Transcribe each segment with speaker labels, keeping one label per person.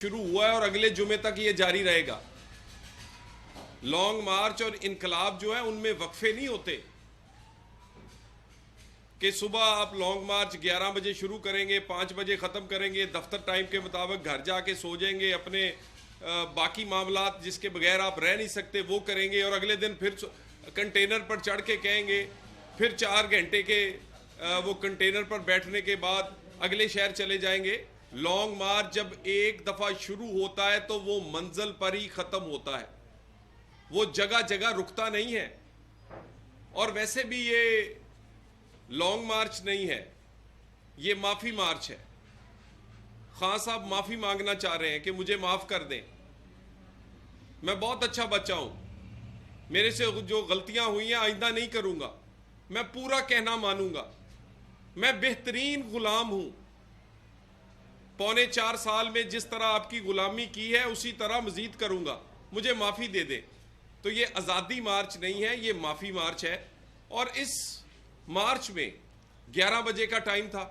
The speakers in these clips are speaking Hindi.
Speaker 1: शुरू हुआ है और अगले जुमे तक ये जारी रहेगा। लॉन्ग मार्च और इनकलाब जो है उनमें वक्फे नहीं होते कि सुबह आप लॉन्ग मार्च 11 बजे शुरू करेंगे, 5 बजे ख़त्म करेंगे, दफ्तर टाइम के मुताबिक घर जाके सो जाएंगे, अपने बाकी मामलात जिसके बगैर आप रह नहीं सकते वो करेंगे और अगले दिन फिर कंटेनर पर चढ़ के कहेंगे, फिर 4 घंटे के वो कंटेनर पर बैठने के बाद अगले शहर चले जाएंगे। लॉन्ग मार्च जब एक दफ़ा शुरू होता है तो वो मंजिल पर ही ख़त्म होता है, वो जगह जगह रुकता नहीं है। और वैसे भी ये लॉन्ग मार्च नहीं है, ये माफ़ी मार्च है। खान साहब माफ़ी मांगना चाह रहे हैं कि मुझे माफ़ कर दें, मैं बहुत अच्छा बच्चा हूं, मेरे से जो गलतियां हुई हैं आइंदा नहीं करूंगा, मैं पूरा कहना मानूंगा, मैं बेहतरीन गुलाम हूं। 4.25 साल में जिस तरह आपकी गुलामी की है उसी तरह मजीद करूंगा, मुझे माफ़ी दे दें। तो ये आज़ादी मार्च नहीं है, ये माफ़ी मार्च है। और इस मार्च में 11 बजे का टाइम था,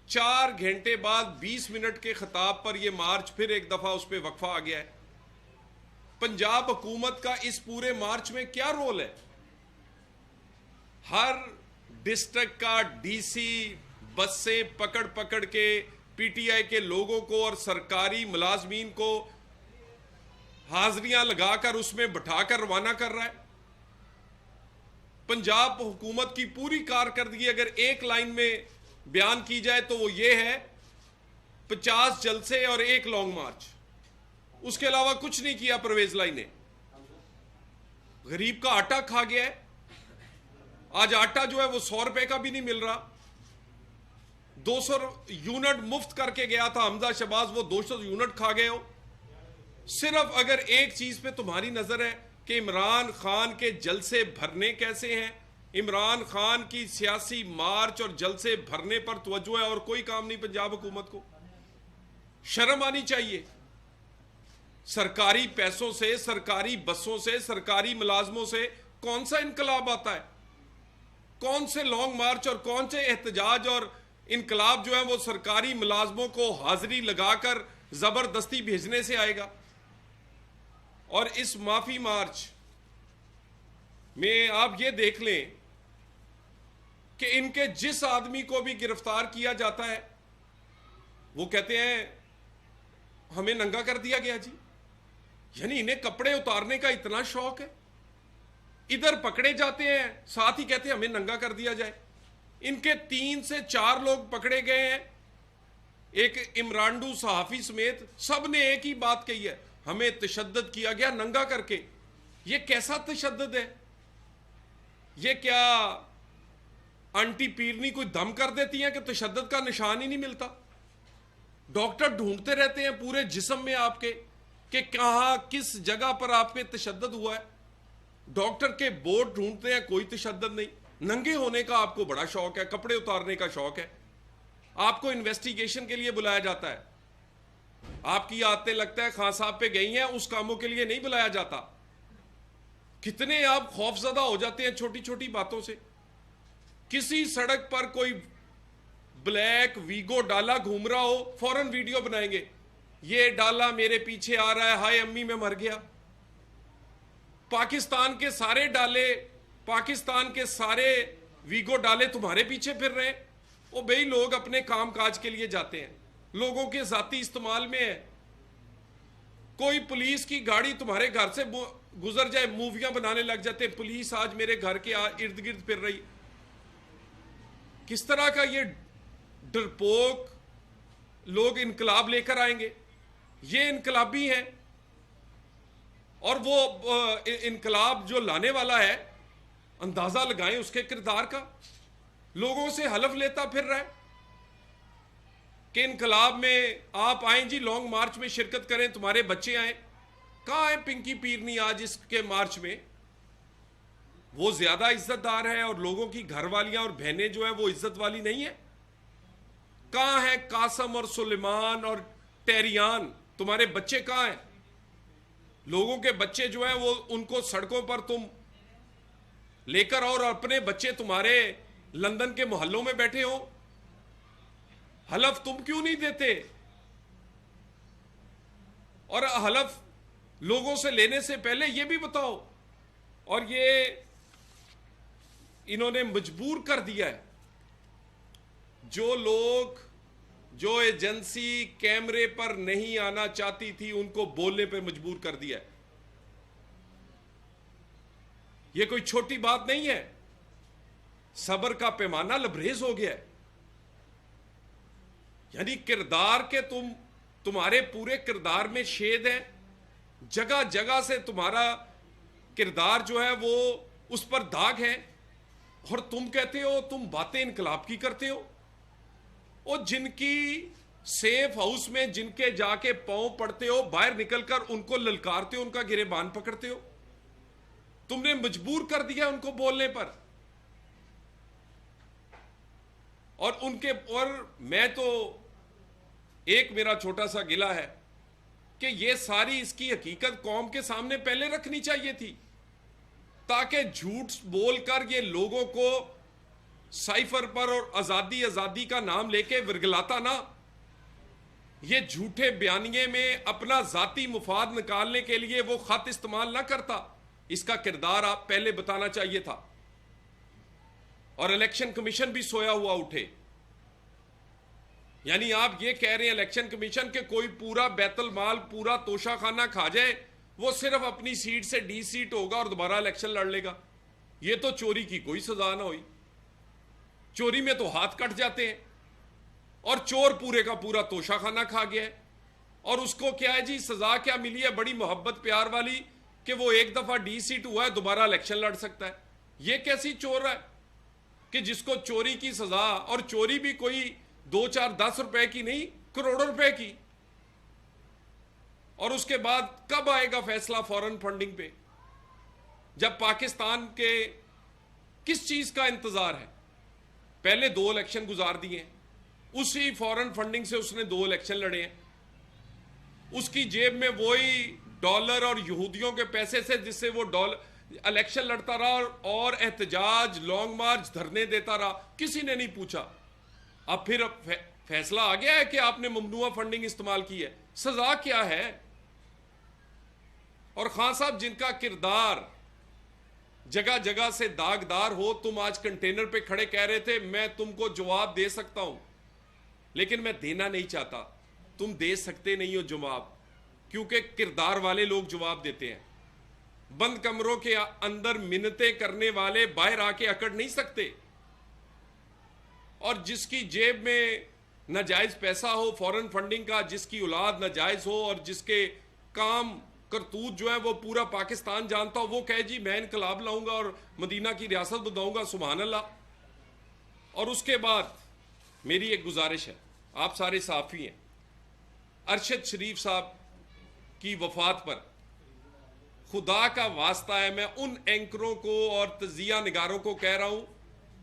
Speaker 1: 4 घंटे बाद 20 मिनट के खिताब पर यह मार्च फिर एक दफ़ा उस पर वक्फा आ गया है। पंजाब हुकूमत का इस पूरे मार्च में क्या रोल है? हर डिस्ट्रिक्ट का डीसी बसें पकड़ पकड़ के पीटीआई के लोगों को और सरकारी मुलाजमीन को हाजिरियां लगाकर उसमें बिठाकर रवाना कर रहा है। पंजाब हुकूमत की पूरी कारकर्दगी अगर एक लाइन में बयान की जाए तो वो ये है, 50 जलसे और 1 लॉन्ग मार्च, उसके अलावा कुछ नहीं किया परवेज लाई ने। गरीब का आटा खा गया है, आज आटा जो है वो 100 रुपए का भी नहीं मिल रहा। 200 यूनिट मुफ्त करके गया था हमजा शहबाज, वो 200 यूनिट खा गए हो। सिर्फ अगर एक चीज पे तुम्हारी नजर है कि इमरान खान के जलसे भरने कैसे हैं, इमरान खान की सियासी मार्च और जलसे भरने पर तवज्जो है और कोई काम नहीं पंजाब हुकूमत को। शर्म आनी चाहिए। सरकारी पैसों से, सरकारी बसों से, सरकारी मुलाजमों से कौन सा इनकलाब आता है? कौन से लॉन्ग मार्च और कौन से एहतजाज और इनकलाब जो है वो सरकारी मुलाजमों को हाजिरी लगाकर जबरदस्ती भेजने से आएगा? और इस माफी मार्च में आप ये देख लें कि इनके जिस आदमी को भी गिरफ्तार किया जाता है वो कहते हैं हमें नंगा कर दिया गया जी। यानी इन्हें कपड़े उतारने का इतना शौक है, इधर पकड़े जाते हैं साथ ही कहते हैं हमें नंगा कर दिया जाए। इनके 3 से 4 लोग पकड़े गए हैं, एक इमरानडू सहाफी समेत, सब ने एक ही बात कही है, हमें तशद्दुद किया गया नंगा करके। ये कैसा तशद्दुद है? ये क्या आंटी पीरनी कोई दम कर देती हैं कि तशद्दुद का निशान ही नहीं मिलता? डॉक्टर ढूंढते रहते हैं पूरे जिस्म में आपके कि कहां किस जगह पर आप पे तशद्दुद हुआ है। डॉक्टर के बोर्ड ढूंढते हैं, कोई तशद्दुद नहीं। नंगे होने का आपको बड़ा शौक है, कपड़े उतारने का शौक है। आपको इन्वेस्टिगेशन के लिए बुलाया जाता है, आपकी आदतें लगता है खान साहब पे गई हैं, उस कामों के लिए नहीं बुलाया जाता। कितने आप खौफजदा हो जाते हैं छोटी छोटी बातों से। किसी सड़क पर कोई ब्लैक वीगो डाला घूम रहा हो, फौरन वीडियो बनाएंगे, ये डाला मेरे पीछे आ रहा है, हाय अम्मी मैं मर गया। पाकिस्तान के सारे डाले, पाकिस्तान के सारे वीगो डाले तुम्हारे पीछे फिर रहे हैं। वो भाई लोग अपने काम काज के लिए जाते हैं, लोगों के जाती इस्तेमाल में है। कोई पुलिस की गाड़ी तुम्हारे घर से गुजर जाए, मूवियां बनाने लग जाते हैं, पुलिस आज मेरे घर के इर्द गिर्द फिर रही। किस तरह का ये डरपोक लोग इनकलाब लेकर आएंगे? ये इनकलाबी हैं। और वो इनकलाब जो लाने वाला है, अंदाजा लगाएं उसके किरदार का। लोगों से हलफ लेता फिर रहा है कि इनकलाब में आप आए जी, लॉन्ग मार्च में शिरकत करें, तुम्हारे बच्चे आए। कहां है पिंकी पीरनी आज इसके मार्च में? वो ज्यादा इज्जतदार है और लोगों की घरवालियां और बहनें जो है वो इज्जत वाली नहीं है। कहां है कासम और सुलेमान और टेरियान? तुम्हारे बच्चे कहां हैं? लोगों के बच्चे जो हैं वो उनको सड़कों पर तुम लेकर और अपने बच्चे तुम्हारे लंदन के मोहल्लों में बैठे हो। हलफ तुम क्यों नहीं देते? और हलफ लोगों से लेने से पहले ये भी बताओ। और ये इन्होंने मजबूर कर दिया है, जो लोग, जो एजेंसी कैमरे पर नहीं आना चाहती थी उनको बोलने पर मजबूर कर दिया है। यह कोई छोटी बात नहीं है, सब्र का पैमाना लबरेज हो गया है। यानी किरदार के तुम्हारे पूरे किरदार में शेद है, जगह जगह से तुम्हारा किरदार जो है वो उस पर दाग है, और तुम कहते हो तुम बातें इनकलाब की करते हो। और जिनकी सेफ हाउस में जिनके जाके पांव पड़ते हो, बाहर निकलकर उनको ललकारते हो, उनका गिरेबान पकड़ते हो। तुमने मजबूर कर दिया उनको बोलने पर। और मैं तो, एक मेरा छोटा सा गिला है कि ये सारी इसकी हकीकत कौम के सामने पहले रखनी चाहिए थी, ताकि झूठ बोलकर ये लोगों को साइफर पर और आजादी आजादी का नाम लेके विरगलाता ना, ये झूठे बयानिए में अपना जाती मुफाद निकालने के लिए वो खत इस्तेमाल ना करता। इसका किरदार आप पहले बताना चाहिए था। और इलेक्शन कमीशन भी सोया हुआ उठे। यानी आप ये कह रहे हैं इलेक्शन कमीशन के कोई पूरा बैतुल माल, पूरा तोशा खाना खा जाए, वो सिर्फ अपनी सीट से डी सीट होगा और दोबारा इलेक्शन लड़ लेगा। ये तो चोरी की कोई सजा ना हुई। चोरी में तो हाथ कट जाते हैं, और चोर पूरे का पूरा तोशा खाना खा गया है। और उसको क्या है जी, सजा क्या मिली है बड़ी मोहब्बत प्यार वाली, कि वो एक दफा डी सीट हुआ है, दोबारा इलेक्शन लड़ सकता है। ये कैसी चोर है कि जिसको चोरी की सजा, और चोरी भी कोई 2, 4, 10 रुपए की नहीं, करोड़ों रुपए की। और उसके बाद कब आएगा फैसला फॉरेन फंडिंग पे, जब पाकिस्तान के किस चीज का इंतजार है? पहले 2 इलेक्शन गुजार दिए, उसी फॉरेन फंडिंग से उसने 2 इलेक्शन लड़े हैं। उसकी जेब में वही डॉलर और यहूदियों के पैसे से जिससे वो डॉलर इलेक्शन लड़ता रहा, और एहतजाज, लॉन्ग मार्च, धरने देता रहा, किसी ने नहीं पूछा। अब फिर फैसला आ गया है कि आपने ममनुआ फंडिंग इस्तेमाल की है, सजा क्या है? और खान साहब, जिनका किरदार जगह जगह से दागदार हो, तुम आज कंटेनर पे खड़े कह रहे थे मैं तुमको जवाब दे सकता हूं, लेकिन मैं देना नहीं चाहता। तुम दे सकते नहीं हो जवाब, क्योंकि किरदार वाले लोग जवाब देते हैं। बंद कमरों के अंदर मिन्नतें करने वाले बाहर आके अकड़ नहीं सकते। और जिसकी जेब में नाजायज पैसा हो फॉरेन फंडिंग का, जिसकी औलाद नाजायज हो, और जिसके काम करतूत जो है वो पूरा पाकिस्तान जानता हो, वो कहे जी मैं इनकलाब लाऊंगा और मदीना की रियासत बताऊंगा, सुभान अल्लाह। और उसके बाद मेरी एक गुजारिश है, आप सारे साफी हैं, अरशद शरीफ साहब की वफात पर खुदा का वास्ता है, मैं उन एंकरों को और तजिया निगारों को कह रहा हूं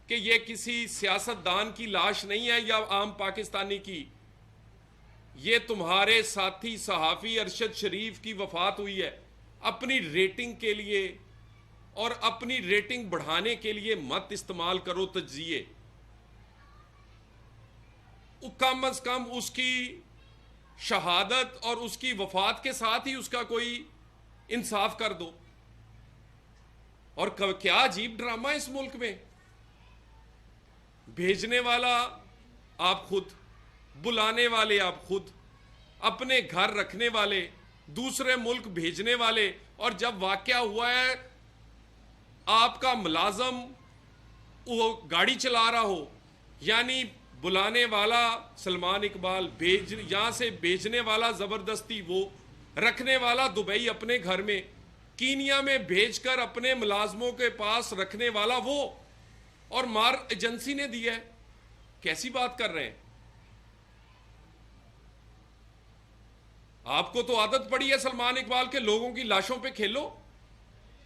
Speaker 1: कि यह किसी सियासतदान की लाश नहीं है या आम पाकिस्तानी की, ये तुम्हारे साथी सहाफी अरशद शरीफ की वफात हुई है। अपनी रेटिंग के लिए और अपनी रेटिंग बढ़ाने के लिए मत इस्तेमाल करो तज्जिए। कम अज कम उसकी शहादत और उसकी वफात के साथ ही उसका कोई इंसाफ कर दो। और क्या अजीब ड्रामा है इस मुल्क में, भेजने वाला आप खुद, बुलाने वाले आप खुद, अपने घर रखने वाले, दूसरे मुल्क भेजने वाले, और जब वाकया हुआ है आपका मुलाजम वो गाड़ी चला रहा हो, यानी बुलाने वाला सलमान इकबाल, यहां से भेजने वाला जबरदस्ती वो, रखने वाला दुबई अपने घर में, कीनिया में भेजकर अपने मुलाजमों के पास रखने वाला वो, और मार एजेंसी ने दिया है। कैसी बात कर रहे हैं? आपको तो आदत पड़ी है सलमान इकबाल के लोगों की लाशों पे खेलो,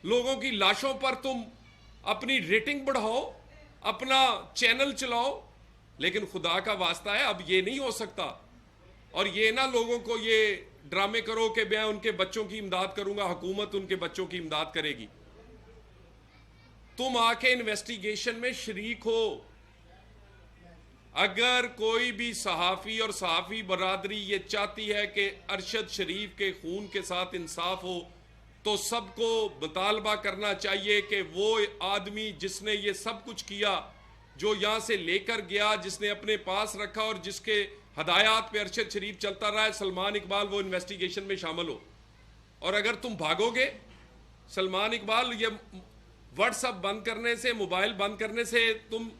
Speaker 1: लोगों की लाशों पर तुम अपनी रेटिंग बढ़ाओ, अपना चैनल चलाओ, लेकिन खुदा का वास्ता है अब ये नहीं हो सकता। और ये ना लोगों को ये ड्रामे करो कि मैं उनके बच्चों की इमदाद करूंगा, हुकूमत उनके बच्चों की इमदाद करेगी। तुम आके इन्वेस्टिगेशन में शरीक हो, अगर कोई भी सहाफ़ी और सहाफ़ी बरादरी ये चाहती है कि अरशद शरीफ के खून के साथ इंसाफ हो, तो सबको मुतालबा करना चाहिए कि वो आदमी जिसने ये सब कुछ किया, जो यहाँ से लेकर गया, जिसने अपने पास रखा और जिसके हदायत पे अरशद शरीफ चलता रहा है, सलमान इकबाल, वो इन्वेस्टिगेशन में शामिल हो। और अगर तुम भागोगे, सलमान इकबाल, ये व्हाट्सएप बंद करने से, मोबाइल बंद करने से तुम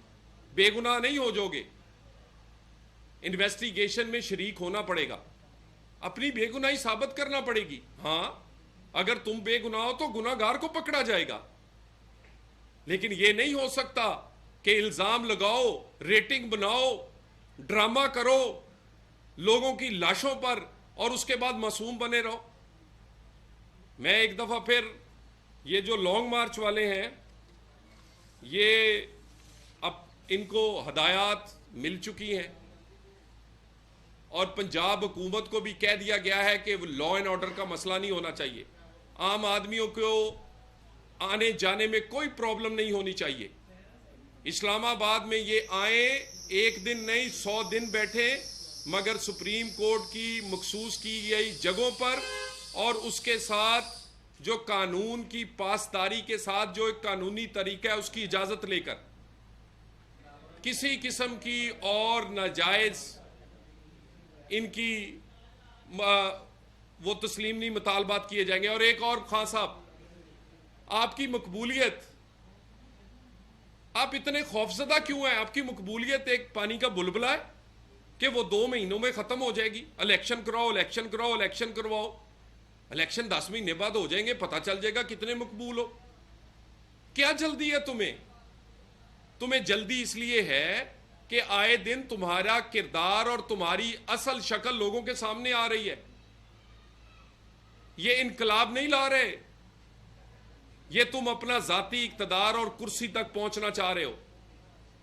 Speaker 1: बेगुनाह नहीं हो जाओगे। इन्वेस्टिगेशन में शरीक होना पड़ेगा, अपनी बेगुनाही साबित करना पड़ेगी। हाँ, अगर तुम बेगुनाह हो तो गुनाहगार को पकड़ा जाएगा, लेकिन यह नहीं हो सकता कि इल्जाम लगाओ, रेटिंग बनाओ, ड्रामा करो लोगों की लाशों पर और उसके बाद मासूम बने रहो। मैं एक दफा फिर, ये जो लॉन्ग मार्च वाले हैं, ये अब इनको हदायत मिल चुकी हैं और पंजाब हुकूमत को भी कह दिया गया है कि लॉ एंड ऑर्डर का मसला नहीं होना चाहिए, आम आदमियों को आने जाने में कोई प्रॉब्लम नहीं होनी चाहिए। इस्लामाबाद में ये आए, एक दिन नहीं 100 दिन बैठे, मगर सुप्रीम कोर्ट की मखसूस की गई जगहों पर और उसके साथ जो कानून की पासदारी के साथ जो एक कानूनी तरीका है उसकी इजाजत लेकर, किसी किस्म की और नाजायज इनकी वो तस्लीम नहीं, मुतालबात किए जाएंगे। और एक और, खान साहब, आपकी मकबूलियत, आप इतने खौफजदा क्यों हैं? आपकी मकबूलियत एक पानी का बुलबुला है कि वो 2 महीनों में खत्म हो जाएगी। इलेक्शन कराओ, इलेक्शन कराओ, इलेक्शन करवाओ, इलेक्शन 10 महीने बाद हो जाएंगे, पता चल जाएगा कितने मकबूल हो। क्या जल्दी है तुम्हें? तुम्हें जल्दी इसलिए है कि आए दिन तुम्हारा किरदार और तुम्हारी असल शक्ल लोगों के सामने आ रही है। ये इनकलाब नहीं ला रहे, ये तुम अपना जाती इक्तदार और कुर्सी तक पहुंचना चाह रहे हो।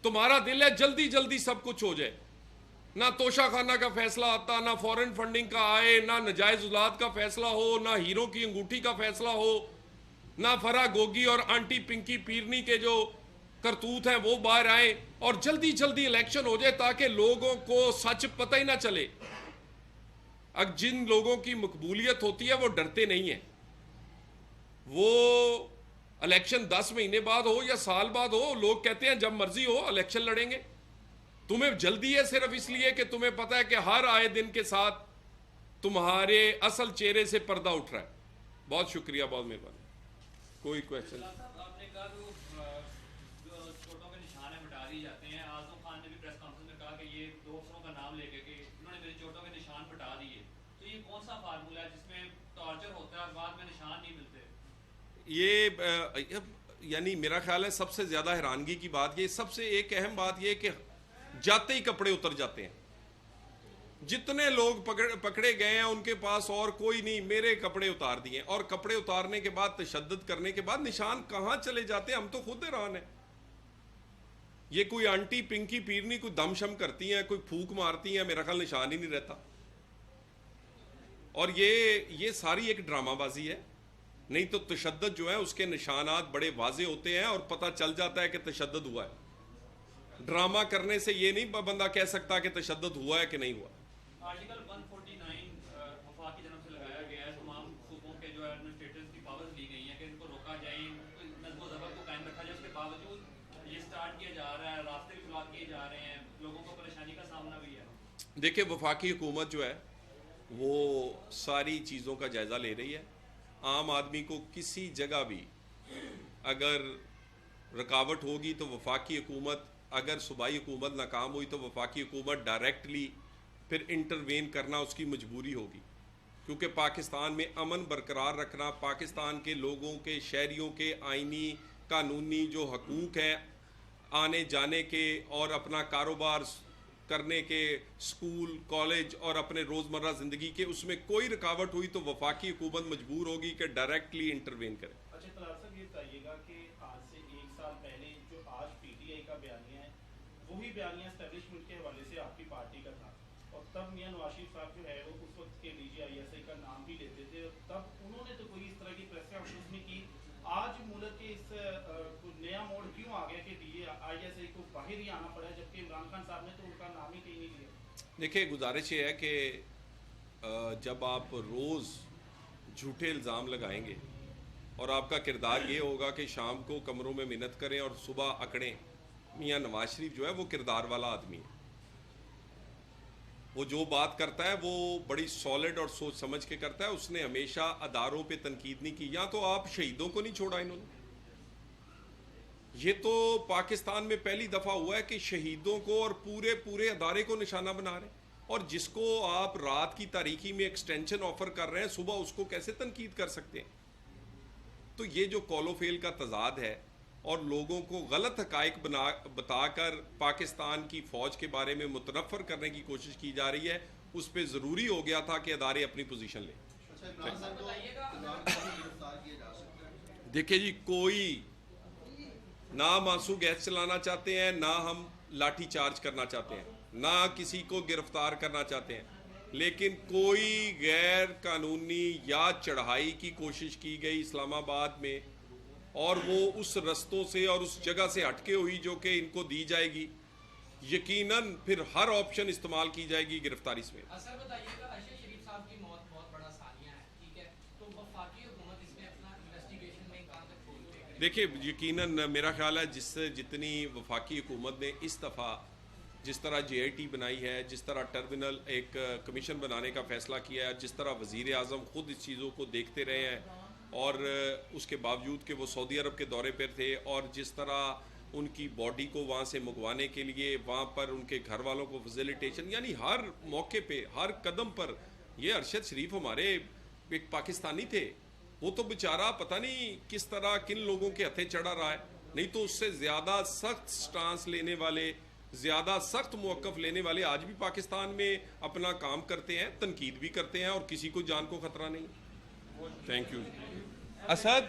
Speaker 1: तुम्हारा दिल है जल्दी जल्दी सब कुछ हो जाए, ना तोशाखाना का फैसला आता, ना फॉरेन फंडिंग का आए, ना नजायज औलाद का फैसला हो, ना हीरो की अंगूठी का फैसला हो, ना फरा गोगी और आंटी पिंकी पीरनी के जो करतूत हैं वो बाहर आए और जल्दी जल्दी इलेक्शन हो जाए ताकि लोगों को सच पता ही ना चले। अब जिन लोगों की मकबूलियत होती है वो डरते नहीं है। वो इलेक्शन 10 महीने बाद हो या साल बाद हो, लोग कहते हैं जब मर्जी हो इलेक्शन लड़ेंगे। तुम्हें जल्दी है सिर्फ इसलिए कि तुम्हें पता है कि हर आए दिन के साथ तुम्हारे असल चेहरे से पर्दा उठ रहा है। बहुत शुक्रिया, बहुत मेहरबानी। कोई क्वेश्चन?
Speaker 2: आपने कहा जो चोटों के निशान है मिटा दिए जाते हैं। आजम खान ने भी प्रेस कॉन्फ्रेंस में कहा कि ये 2 अफसरों का नाम लेके कि उन्होंने मेरी चोटों के निशान मिटा दिए। तो ये कौन सा फार्मूला है जिसमें टॉर्चर होता है और बाद में निशान नहीं मिलते?
Speaker 1: ये यानी मेरा ख्याल है सबसे ज्यादा हैरानगी की बात, ये सबसे एक अहम बात ये कि जाते ही कपड़े उतर जाते हैं। जितने लोग पकड़े गए हैं उनके पास और कोई नहीं, मेरे कपड़े उतार दिए, और कपड़े उतारने के बाद तशद्दुद करने के बाद निशान कहां चले जाते हैं, हम तो खुद हैरान है। ये कोई आंटी पिंकी पीरनी कोई दमशम करती हैं, कोई फूक मारती हैं, मेरा ख्याल निशान ही नहीं रहता। और ये सारी एक ड्रामाबाजी है। नहीं तो तशद्दुद जो है उसके निशानात बड़े वाजे होते हैं और पता चल जाता है कि तशद्दुद हुआ है। ड्रामा करने से ये नहीं बंदा कह सकता कि तशद्दुद हुआ है कि नहीं हुआ।
Speaker 2: आर्टिकल 149 वफाक की तरफ से लगाया गया है। तमाम सूबों के जो एडमिनिस्ट्रेटर्स की पावर्स ली गई हैं कि इनको रोका जाए, नज़्म ज़ब्त को कायम रखा जाए। उसके बावजूद ये स्टार्ट किया जा रहा है, रास्ते भी ब्लॉक किए जा रहे हैं, लोगों को परेशानी का सामना भी है।
Speaker 1: देखिए, वफाकी हुकूमत जो है वो सारी चीज़ों का जायज़ा ले रही है। आम आदमी को किसी जगह भी अगर रुकावट होगी तो वफाकी हुकूमत, अगर सूबाई हुकूमत नाकाम हुई तो वफाकी हुकूमत डायरेक्टली फिर इंटरवेन करना उसकी मजबूरी होगी, क्योंकि पाकिस्तान में अमन बरकरार रखना, पाकिस्तान के लोगों के, शहरियों के आइनी कानूनी जो हकूक़ हैं आने जाने के और अपना कारोबार करने के, स्कूल कॉलेज और अपने रोज़मर्रा ज़िंदगी के, उसमें कोई रुकावट हुई तो वफाकी हुकूमत मजबूर होगी कि डायरेक्टली इंटरवेन करे।
Speaker 3: अच्छा तलार साहब, ये बताइएगा कि आज से 1 साल पहले जो आज पीटीआई का बयानिया है, वही बयानिया एस्टेब्लिशमेंट के हवाले से आपकी पार्टी का था, और तब मियां नवाज शरीफ साहब जो है वो उस वक्त के DGISI का नाम भी लेते थे, और तब उन्होंने तो कोई इस तरह की प्रेस कॉन्फ्रेंस नहीं की। आज मुल्क के इस नया मोड़ क्यों आ गया कि DGISI को बाहर ही आना पड़ा, जबकि इमरान खान साहब ने तो उनका
Speaker 1: देखिए, गुजारिश ये है कि जब आप रोज़ झूठे इल्ज़ाम लगाएंगे और आपका किरदार ये होगा कि शाम को कमरों में मिन्नत करें और सुबह अकड़ें, मियाँ नवाज शरीफ जो है वो किरदार वाला आदमी है। वो जो बात करता है वो बड़ी सॉलिड और सोच समझ के करता है। उसने हमेशा अदारों पे तनकीद नहीं की। या तो आप शहीदों को नहीं छोड़ा इन्होंने। ये तो पाकिस्तान में पहली दफ़ा हुआ है कि शहीदों को और पूरे पूरे अदारे को निशाना बना रहे हैं। और जिसको आप रात की तारीकी में एक्सटेंशन ऑफर कर रहे हैं, सुबह उसको कैसे तनकीद कर सकते हैं? तो ये जो कौलो फेल का तजाद है और लोगों को गलत हकाइक बताकर पाकिस्तान की फ़ौज के बारे में मुतनफ़र करने की कोशिश की जा रही है, उस पर ज़रूरी हो गया था कि अदारे अपनी पोजीशन लें। देखिए जी, कोई ना मासू गैस चलाना चाहते हैं, ना हम लाठी चार्ज करना चाहते हैं, ना किसी को गिरफ्तार करना चाहते हैं, लेकिन कोई गैर कानूनी या चढ़ाई की कोशिश की गई इस्लामाबाद में और वो उस रस्तों से और उस जगह से हटके हुई जो कि इनको दी जाएगी, यकीनन फिर हर ऑप्शन इस्तेमाल की जाएगी गिरफ्तारी में।
Speaker 4: असर बताइएगा, अरशद शरीफ साहब की मौत बहुत बड़ा सानिया है, ठीक है, तो वफाकी हुकूमत इसमें अपना इन्वेस्टिगेशन में कहाँ तक खोलते हैं?
Speaker 1: देखिए, यकीनन मेरा ख्याल है जिससे जितनी वफाकी हुकूमत ने इस दफ़ा जिस तरह JIT बनाई है, जिस तरह टर्मिनल एक कमीशन बनाने का फ़ैसला किया है, जिस तरह वज़ीर आज़म ख़ुद इस चीज़ों को देखते रहे हैं और उसके बावजूद कि वो सऊदी अरब के दौरे पर थे, और जिस तरह उनकी बॉडी को वहाँ से मंगवाने के लिए वहाँ पर उनके घर वालों को फैसिलिटेशन, यानी हर मौके पे हर कदम पर ये अरशद शरीफ हमारे एक पाकिस्तानी थे। वो तो बेचारा पता नहीं किस तरह किन लोगों के हथे चढ़ा रहा है, नहीं तो उससे ज़्यादा सख्त स्टांस लेने वाले, ज़्यादा सख्त मौक़िफ़ लेने वाले आज भी पाकिस्तान में अपना काम करते हैं, तनकीद भी करते हैं और किसी को जान को ख़तरा नहीं। Thank you. असद।